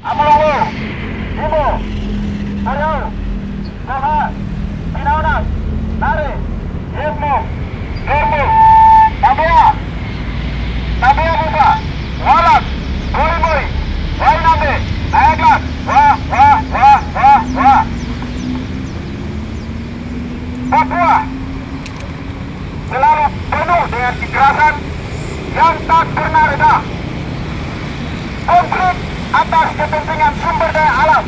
Amulungu, Ibu, Aryo, Saha, Pinaunas, Nare, Yirmu, Irmu, Tabia, Tabia Buka, Walak, Buri-buri, Wainambe, Nayaglas, Wah. Papua selalu penuh dengan kekerasan yang tak pernah reda. Konflik atas kepentingan sumber daya alam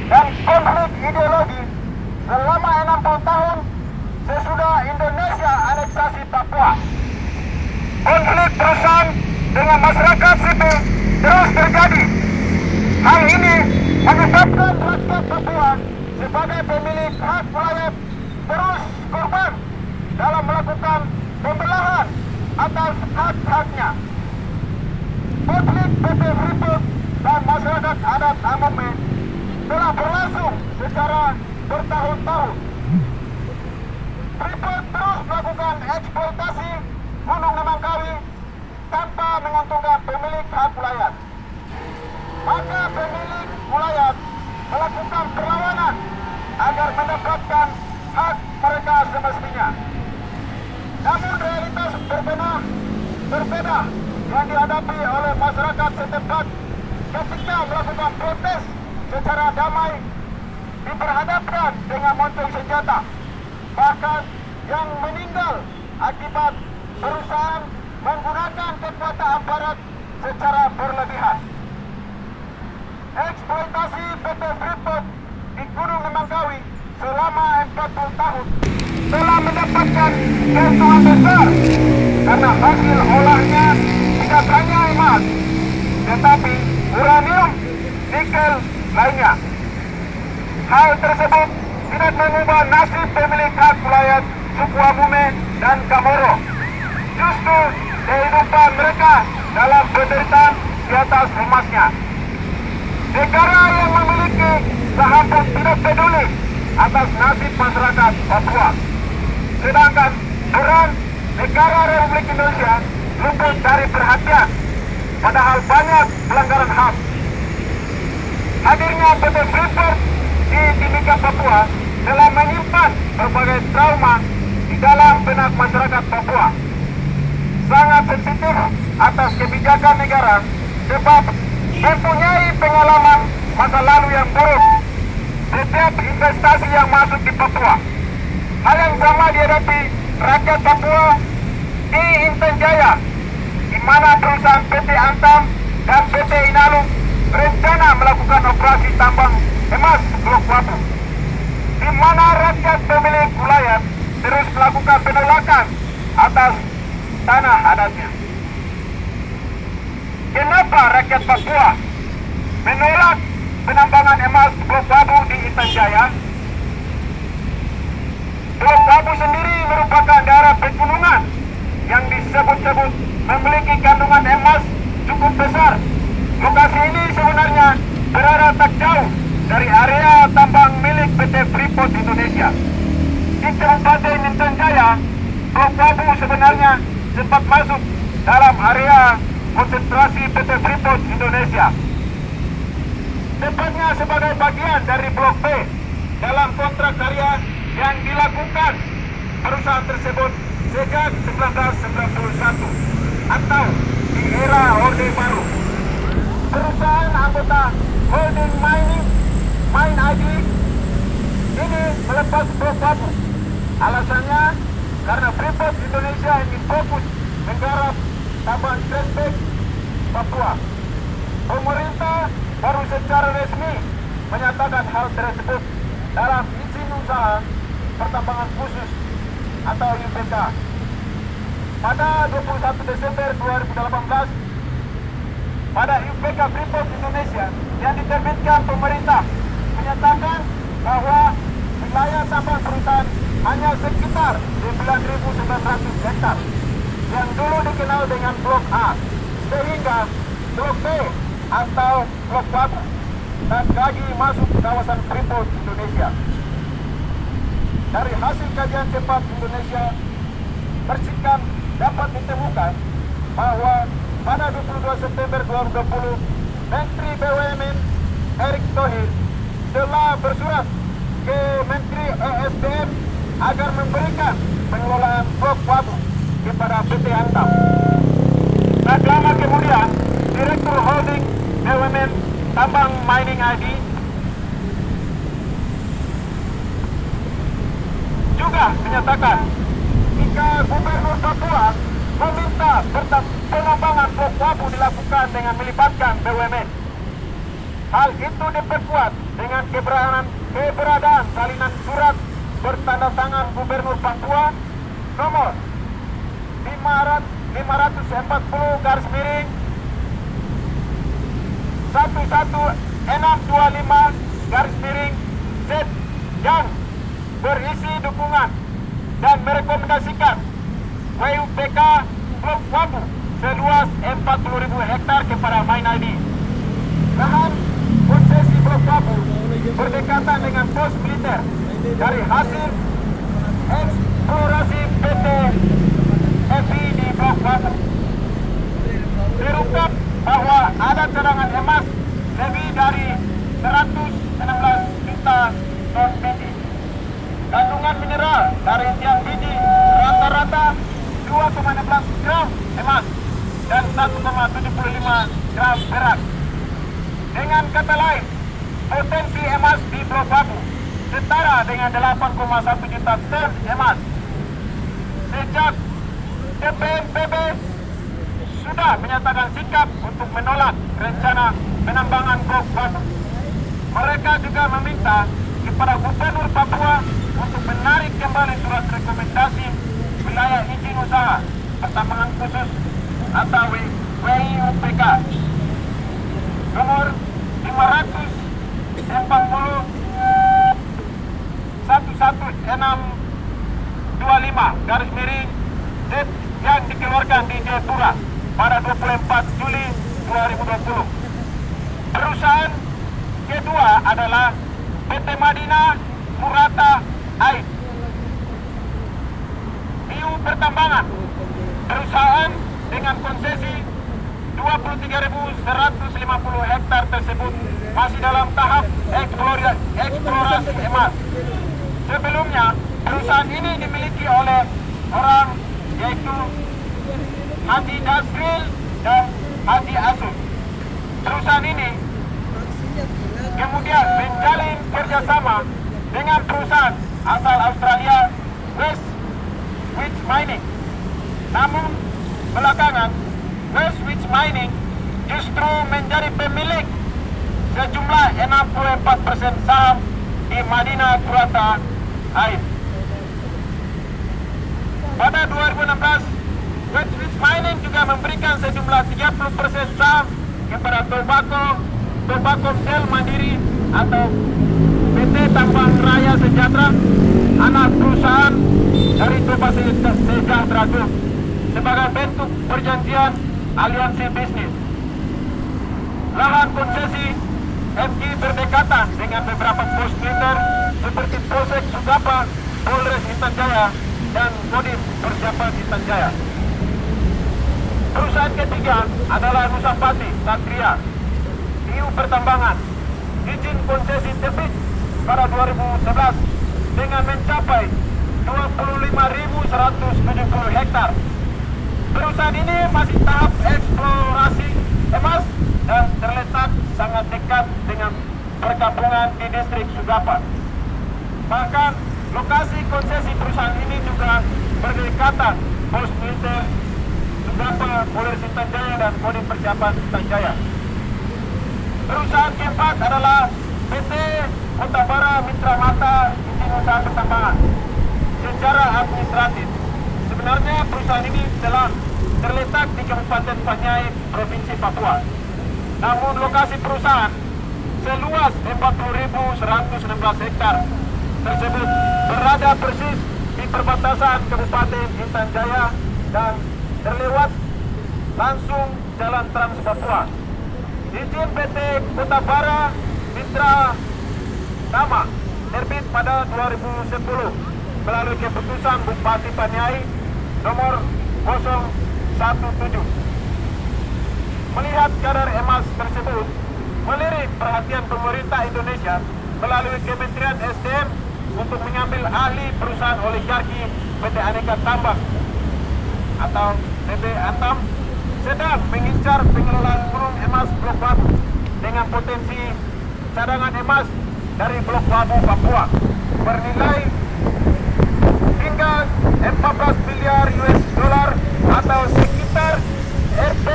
dan konflik ideologi selama 60 tahun sesudah Indonesia aneksasi Papua. Konflik perusahaan dengan masyarakat sipil terus terjadi. Hal ini menyebabkan rakyat Papua sebagai pemilik hak wilayah terus korban dalam melakukan pembelahan atas hak-haknya. Konflik PT Freeport dan masyarakat adat Amome telah berlangsung secara bertahun-tahun. Freeport terus melakukan eksploitasi Gunung Nemangkawi tanpa menguntungkan pemilik hak wilayah. Maka pemilik wilayah melakukan perlawanan agar mendapatkan hak mereka semestinya. Namun realitas berbeda yang dihadapi oleh masyarakat setempat ketika melakukan protes secara damai diperhadapkan dengan moncong senjata. Bahkan yang meninggal akibat perusahaan menggunakan kekuatan aparat secara berlebihan. Eksploitasi PT Freeport di Gunung Nemangkawi selama 40 tahun telah mendapatkan keuntungan besar karena hasil olahnya tidak hanya emas tetapi uranium, nikel lainnya. Hal tersebut tidak mengubah nasib pemilik hak wilayah suku Amome dan Kamoro. Justru kehidupan mereka dalam penderitaan di atas emasnya. Negara yang memiliki saham pun tidak peduli atas nasib masyarakat Papua. Sedangkan peran negara Republik Indonesia luput dari perhatian, padahal banyak pelanggaran HAM. Hadirnya PT Freeport di Timika Papua telah menyimpan berbagai trauma di dalam benak masyarakat Papua. Sangat sensitif atas kebijakan negara sebab mempunyai pengalaman masa lalu yang buruk. Setiap investasi yang masuk di Papua, hal yang sama dihadapi rakyat Papua di Intan Jaya, di mana perusahaan PT Antam dan PT Inalum berencana melakukan operasi tambang emas Blok Wabu, di mana rakyat pemilik wilayah terus melakukan penolakan atas tanah adatnya. Kenapa rakyat Papua menolak penambangan emas Blok Wabu di Intan Jaya? Blok Wabu sendiri merupakan daerah pegunungan yang disebut-sebut memiliki kandungan emas cukup besar. Lokasi ini sebenarnya berada tak jauh dari area tambang milik PT Freeport Indonesia. Di Kabupaten Intan Jaya, Blok Wabu sebenarnya sempat masuk dalam area konsentrasi PT Freeport Indonesia. Tepatnya sebagai bagian dari Blok B dalam kontrak karya yang dilakukan perusahaan tersebut sejak 1991 atau di era Orde Baru. Perusahaan anggota Holding Mine ID ini melepas Blok Wabu. Alasannya karena Freeport Indonesia ingin fokus menggarap tambang Cresbeck Papua. Pemerintah baru secara resmi menyatakan hal tersebut dalam izin usaha pertambangan khusus atau IUPK pada 21 Desember 2018. Pada IUPK Freeport Indonesia yang diterbitkan pemerintah menyatakan bahwa wilayah tambang perusahaan hanya sekitar 9.900 hektar yang dulu dikenal dengan Blok A, sehingga Blok B atau Blok Wabu dan lagi masuk ke kawasan Freeport Indonesia. Dari hasil kajian cepat Indonesia Bersikap dapat ditemukan bahwa pada 22 September 2020 Menteri BUMN bersurat ke Menteri ESDM agar memberikan pengelolaan Blok Wabu kepada PT Antam. Tak lama kemudian, Direktur Holding BUMN Tambang Mining ID juga menyatakan jika Gubernur Papua meminta penambangan Blok Wabu dilakukan dengan melibatkan BUMN. Hal itu diperkuat dengan keberadaan salinan surat bertanda tangan Gubernur Papua nomor 540 garis miring 11625 garis miring Z yang berisi dukungan dan merekomendasikan WUPK Blok Wabu seluas 40.000 hektar kepada Mine ID. Lahan konsesi Blok Wabu berdekatan dengan pos militer dari hasil eksplorasi PT FI di Blok Wabu. Terungkap bahwa ada cadangan emas lebih dari 116 juta ton biji. Kandungan mineral dari tiap biji rata-rata 2,16 gram emas dan 1,75 gram perak. Dengan kata lain, potensi emas di Blok Wabu setara dengan 8,1 juta ton emas. Sejak DPNPB sudah menyatakan sikap untuk menolak rencana penambangan Blok Wabu. Mereka juga meminta kepada Gubernur Papua untuk menarik kembali surat rekomendasi wilayah izin usaha pertambangan khusus atau WIUPK nomor 540 1625 garis miring Z yang dikeluarkan di Jayapura pada 24 Juli 2020. Perusahaan kedua adalah PT Madinah Murata Aid Bio Pertambangan. Perusahaan dengan konsesi 23.150 hektar tersebut masih dalam tahap eksplorasi emas. Sebelumnya, perusahaan ini dimiliki oleh orang yaitu Haji Dasril dan Haji Asun. Perusahaan ini kemudian menjalin kerjasama dengan perusahaan asal Australia West Wits Mining. Namun belakangan West Wits Mining justru menjadi pemilik sejumlah 64% saham di Madinah Murata Aid. Pada 2016, West Wits Mining juga memberikan sejumlah 30% saham kepada Tobacco Del Mandiri atau PT Tambang Raya Sejahtera, anak perusahaan dari Tobacco Sejahtera Group, sebagai bentuk perjanjian aliansi bisnis. Lahan konsesi MG berdekatan dengan beberapa pos militer seperti Polsek Sugapa, Polres Intan Jaya, dan Kodim Persiapan Intan Jaya. Perusahaan ketiga adalah Nusapati Satria Bio Pertambangan. Izin konsesi terbit pada 2011 dengan mencapai 25.170 hektar. Perusahaan ini masih tahap eksplorasi emas dan terletak sangat dekat dengan perkampungan di distrik Sugapa. Bahkan lokasi konsesi perusahaan ini juga berdekatan pos militer Sugapa, Polres Intan Jaya, dan Kodim Persiapan Intan Jaya. Perusahaan keempat adalah PT Otabara Mitra Mata Izin Usaha Pertambangan. Secara administratif, sebenarnya perusahaan ini telah terletak di Kabupaten Panyai, Provinsi Papua. Namun lokasi perusahaan seluas 40.116 hektar tersebut berada persis di perbatasan Kabupaten Intan Jaya dan terlewat langsung Jalan Trans Papua. Izin PT Otabara Mitra Tama terbit pada 2010 melalui keputusan Bupati Panyai nomor 017. Melihat kadar emas tersebut melirik perhatian pemerintah Indonesia, melalui Kementerian SDM untuk mengambil ahli perusahaan oligarki PT Aneka Tambang atau PT Antam sedang mengincar pengelolaan gunung emas Blok Wabu dengan potensi cadangan emas dari Blok Wabu Papua bernilai hingga 14 miliar US dollar atau sekitar Rp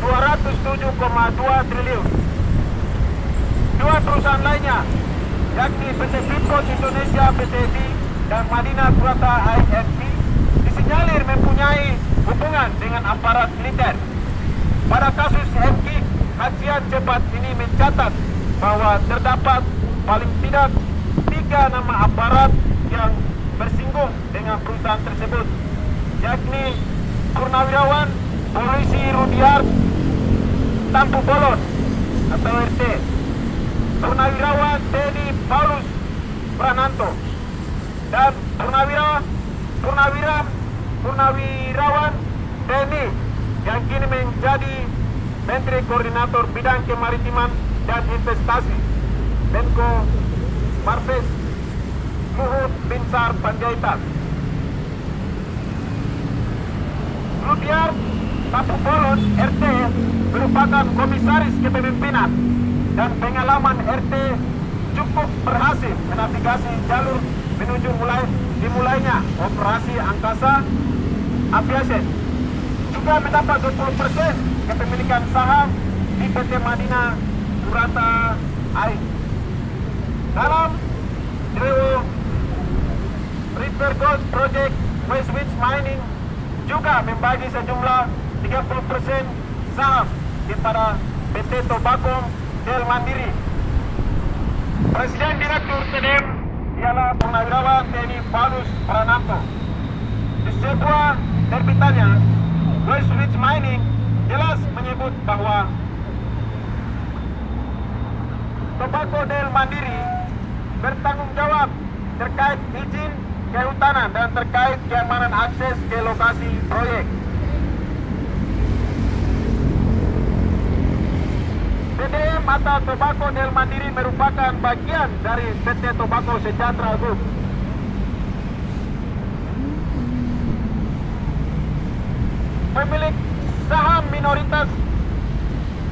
207,2 triliun. Dua perusahaan lainnya, yakni PT Freeport Indonesia PTB dan Madinah Kurata IFC, disinyalir mempunyai hubungan dengan aparat militer. Pada kasus MK, kajian cepat ini mencatat bahwa terdapat paling tidak 3 nama aparat yang bersinggung dengan perusahaan tersebut, yakni Purnawirawan Polisi Rudiart Tampu Bolon atau RT, Purnawirawan TNI Paulus Prananto, dan Purnawirawan TNI yang kini menjadi Menteri Koordinator Bidang Kemaritiman dan Investasi, Menko Marves Luhut Binsar Panjaitan. Rudiart Tampu Bolon RT merupakan komisaris kepemimpinan dan pengalaman RT cukup berhasil menavigasi jalur menuju dimulainya operasi angkasa aviation. Juga mendapat 20% kepemilikan saham di PT Madinah Kurata AI. Dalam River Gold Project, Westwich Mining juga membagi sejumlah 30% saham kepada PT Tobacco Del Mandiri. Presiden Direktur TDM ialah Purnawirawan TNI Paulus Prananto. Di sebuah terbitannya, Westwich Mining jelas menyebut bahwa Tobacco Del Mandiri bertanggung jawab terkait izin kehutanan dan terkait keamanan akses ke lokasi proyek. TDM atau Tobacco Del Mandiri merupakan bagian dari PT Tobacco Sejahtera Group. Pemilik saham minoritas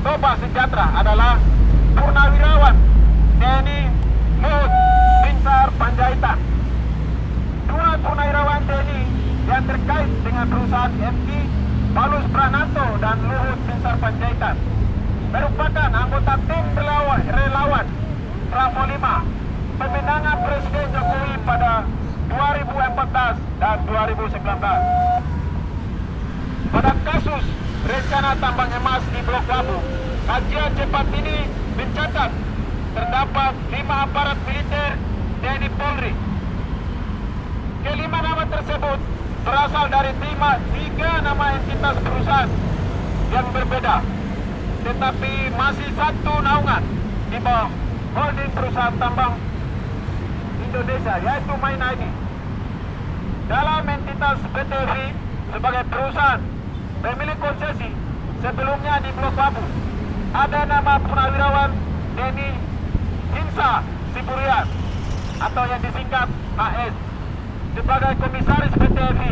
Toba Sejahtera adalah Purnawirawan TNI Luhut Binsar Panjaitan. Dua Purnawirawan TNI yang terkait dengan perusahaan MK, Paulus Prananto dan Luhut Binsar Panjaitan, merupakan anggota tim relawan Bravo 5 pemenangan Presiden Jokowi pada 2014 dan 2019. Pada kasus rencana tambang emas di Blok Wabu, kajian cepat ini mencatat terdapat 5 aparat militer TNI Polri. Kelima nama tersebut berasal dari 3 nama entitas perusahaan yang berbeda, tetapi masih satu naungan di bawah holding perusahaan tambang Indonesia, yaitu Main ID. Dalam entitas PT FI sebagai perusahaan pemilik konsesi sebelumnya di Blok Wabu, ada nama Purnawirawan TNI Hinsa Siburian atau yang disingkat HS sebagai komisaris PT FI.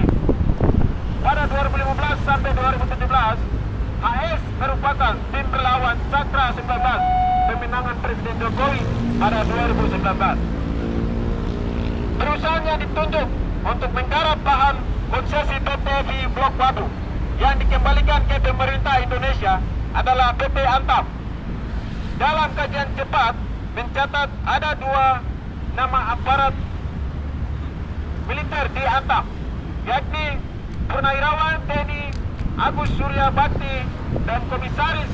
Pada 2015 sampai 2017, HS merupakan tim relawan Cakra 19 pemenangan Presiden Jokowi pada 2019. Perusahaan yang ditunjuk untuk menggarap bahan konsesi PT FI Blok Wabu yang dikembalikan ke pemerintah Indonesia adalah PT Antam. Dalam kajian cepat mencatat ada 2 nama aparat militer di Antam, yakni Purnawirawan TNI Agus Surya Bakti dan Komisaris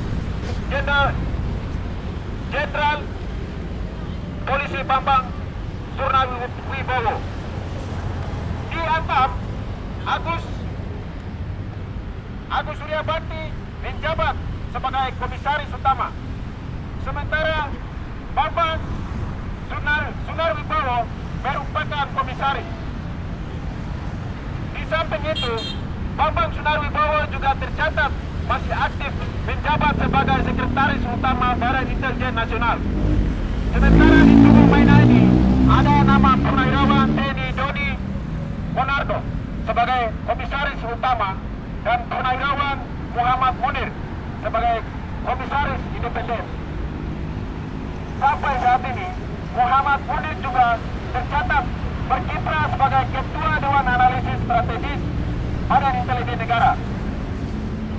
Jenderal Polisi Bambang Surnawibowo. Di Antam, Agus Surya Bakti menjabat sebagai komisaris utama, sementara Bambang Surnawibowo merupakan komisaris. Di samping itu, Bambang Surnawibowo juga tercatat masih aktif menjabat sebagai sekretaris utama Badan Intelijen Nasional. Sementara di tubuh permainan ini ada nama Purnawirawan TNI Doni Monardo sebagai komisaris utama dan Purnawirawan Muhammad Munir sebagai komisaris independen. Sampai saat ini Muhammad Munir juga tercatat berkiprah sebagai Ketua Dewan Analisis Strategis Badan Intelijen Negara.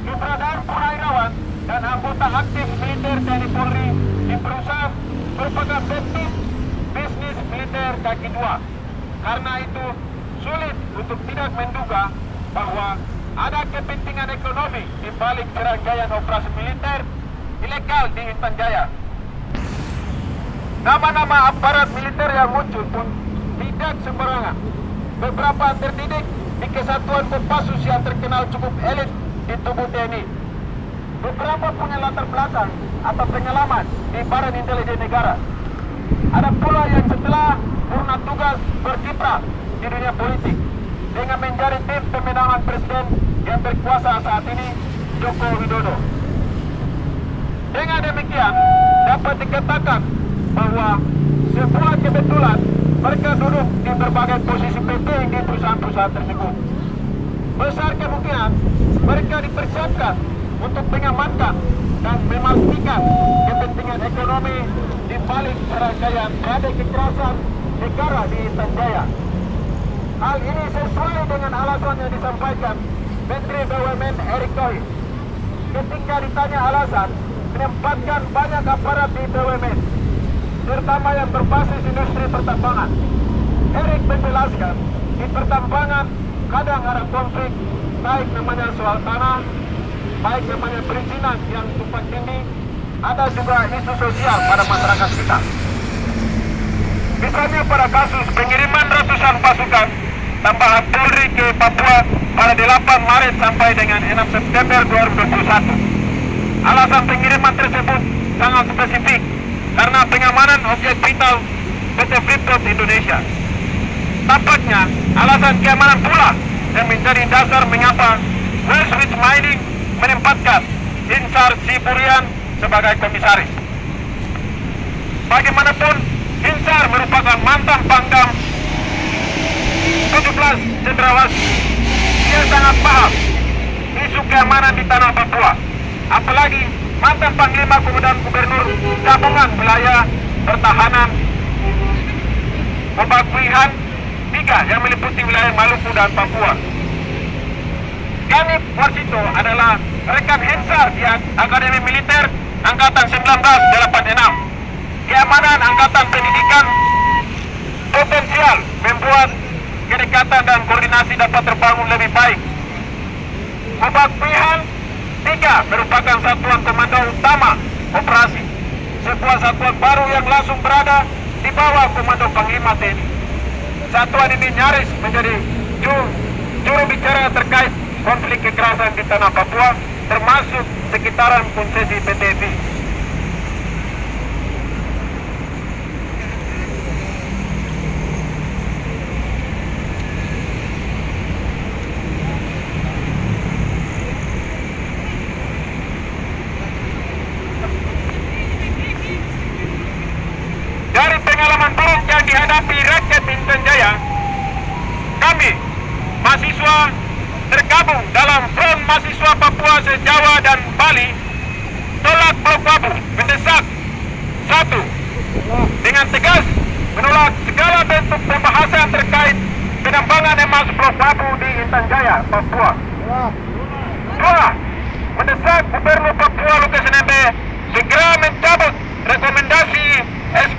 Keberadaan Purnawirawan dan anggota aktif militer TNI Polri di perusahaan merupakan bisnis militer kaki dua. Karena itu sulit untuk tidak menduga bahwa ada kepentingan ekonomi di balik serangkaian operasi militer ilegal di Intan Jaya. Nama-nama aparat militer yang muncul pun tidak sembarangan. Beberapa terdidik di kesatuan Kopassus yang terkenal cukup elit di tubuh TNI. Beberapa punya latar belakang atau pengalaman di Badan Intelijen Negara. Ada pula yang setelah purna tugas berkiprah di dunia politik dengan menjadi tim pemenangan presiden yang berkuasa saat ini, Joko Widodo. Dengan demikian, dapat dikatakan bahwa sebuah kebetulan mereka duduk di berbagai posisi penting di perusahaan-perusahaan tersebut. Besar kemungkinan mereka dipersiapkan untuk mengamankan dan memastikan kepentingan ekonomi di balik serangkaian badai kekerasan negara di Intan Jaya. Hal ini sesuai dengan alasan yang disampaikan Menteri BUMN Erick Thohir ketika ditanya alasan menempatkan banyak aparat di BUMN, terutama yang berbasis industri pertambangan. Erick menjelaskan, di pertambangan kadang ada konflik, baik namanya soal tanah, baik namanya perizinan yang tumpang tindih, ada juga isu sosial pada masyarakat kita. Misalnya pada kasus pengiriman ratusan pasukan tambahan Polri ke Papua pada 8 Maret sampai dengan 6 September 2021. Alasan pengiriman tersebut sangat spesifik karena pengamanan objek vital PT Freeport Indonesia. Tampaknya alasan keamanan pula yang menjadi dasar mengapa Westwich Mining menempatkan Insar Siburian sebagai komisaris. Bagaimanapun, Insar merupakan mantan Pangdam 17 Cendrawasih. Dia sangat paham isu keamanan di tanah Papua. Apalagi mantan Panglima Komandan Gubernur Gabungan Wilayah Pertahanan Pembangunan 3 yang meliputi wilayah Maluku dan Papua. Ganip Warsito adalah rekan Insar di Akademi Militer Angkatan 1986. Keamanan Angkatan Pendidikan potensial membuat kedekatan dan koordinasi dapat terbangun lebih baik. Pembangunan 3 merupakan satuan komando utama operasi, sebuah satuan baru yang langsung berada di bawah komando Panglima TNI. Satuan ini nyaris menjadi juru bicara terkait konflik kekerasan di tanah Papua, termasuk sekitaran konsesi PT FI. Dari pengalaman buruk yang dihadapi rakyat Intan Jaya, kami, mahasiswa tergabung dalam Front Mahasiswa Papua se-Jawa dan Bali, tolak Blok Wabu, mendesak: 1. Dengan tegas menolak segala bentuk pembahasan terkait penambangan emas Blok Wabu di Intan Jaya, Papua. 2. Mendesak Gubernur Papua Lukas NMB segera mencabut rekomendasi SK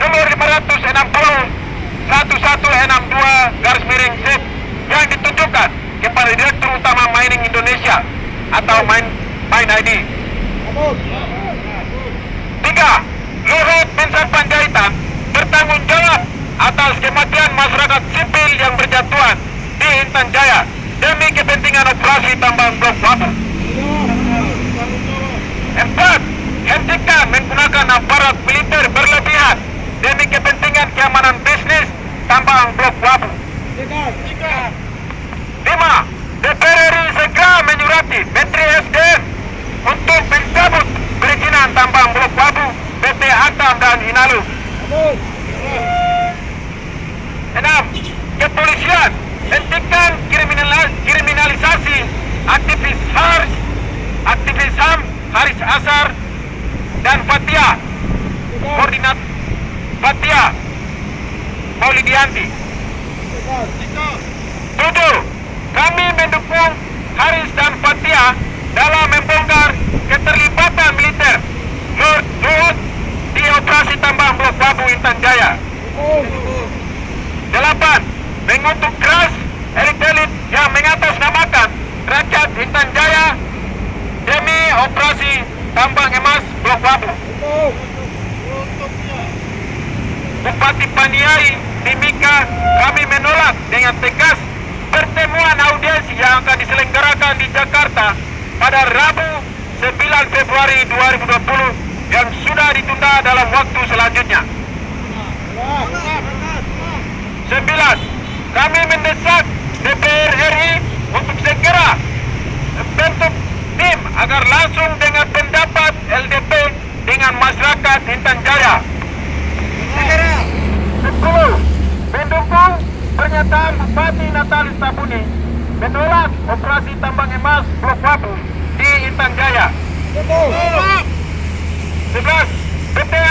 nomor 560/1162 yang ditunjukkan kepada Direktur Utama Mining Indonesia atau MIND. 3. Luhut Binsar Panjaitan bertanggung jawab atas kematian masyarakat sipil yang berjatuhan di Intan Jaya demi kepentingan operasi tambang Blok Wabu. 4. Hentikan menggunakan aparat militer berlebihan demi kepentingan keamanan bisnis tambang Blok Wabu. 5. DPR RI segera menyurati Menteri SDM untuk mencabut perizinan tambang Blok Wabu, PT Antam dan Inalum Enam, kepolisian hentikan kriminalisasi aktivis HAM Haris Azhar dan Fathia. Koordinat Fathia Maulidianti. 7. Kami mendukung Haris dan Fathia dalam membongkar keterlibatan militer Luhut di operasi tambang Blok Babu Intan Jaya. 8. Mengutuk keras elit-elit yang mengatasnamakan rakyat Intan Jaya demi operasi tambang emas Blok Babu. Bupati Paniai Timika, kami menolak dengan tegas pertemuan audiensi yang akan diselenggarakan di Jakarta pada Rabu 9 Februari 2020 yang sudah ditunda dalam waktu selanjutnya. 9. Kami mendesak DPR RI untuk segera bentuk tim agar langsung dengan pendapat LDP dengan masyarakat Intan Jaya. 10. Mendukung pernyataan Bupati Natalis Tabuni menolak operasi tambang emas Blok Babu di Intan Jaya. 11. PT